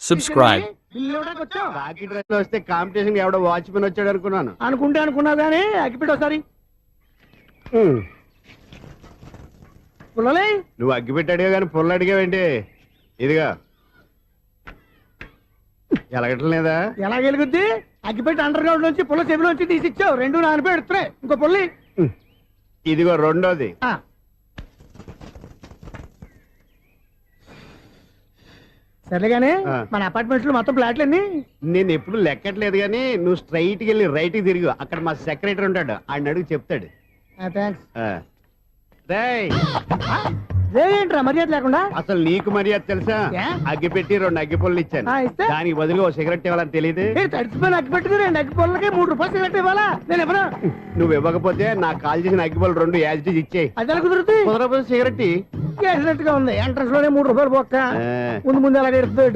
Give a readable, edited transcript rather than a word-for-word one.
subscribe. కాకి dress లో వస్తే కాంపిటీషన్ ఎవడో వాచ్మెన్ వచ్చాడు అనుకున్నాను. అనుకున్నావు కానీ అగ్గిపెట్టి ఒకసారి పుల్లలే. నువ్వు అగ్గిపెట్టి అడిగా కానీ పుల్ల అడిగావేంటి? ఇదిగా ఎలగటం లేదా? ఎలా వెలుగుద్ది? అగ్గిపెట్టి అండర్ గ్రౌండ్ నుంచి పుల్ల చెవిలోంచి తీసిచ్చావు. రెండు నాన్నపై ఎడుతున్నాయి. ఇంకో పుల్లి ఇదిగో రెండోది. సరేగానే మన అపార్ట్మెంట్స్ లో మొత్తం ఫ్లాట్లు అన్ని నేను ఎప్పుడు లెక్కట్లేదు కానీ నువ్వు స్ట్రైట్ కి వెళ్ళి రైట్ కి తిరిగి అక్కడ మా సెక్రటరీ ఉంటాడు, ఆయన అడుగు చెప్తాడు. ఏంట్రా మర్యాద లేకుండా? అసలు నీకు మర్యాద తెలుసా? అగ్గి పెట్టి 2 అగ్గి పుల్లలు ఇచ్చాను, దానికి బదులు ఓ సిగరెట్ ఇవ్వాలని తెలియదు. తడిచిపోయిన అగ్గి పెట్టుకుని 2 అగ్గి పుల్లలకి 3 రూపాయలు సిగరెట్ ఇవ్వాలా? నేను ఎవరు? నువ్వు ఇవ్వకపోతే నాకు కాల్ చేసిన అగ్గి పుల్లలు 2 యాజిటీస్ ఇచ్చేయి. అది ఎలా కుదురుతుంది? కుదరకపోతే సిగరెట్ వేసినట్టుగా ఉంది. ఎంట్రన్స్ లోనే 3 రూపాయలు పోక్క. ముందు అలాగే ఎడుతుంది.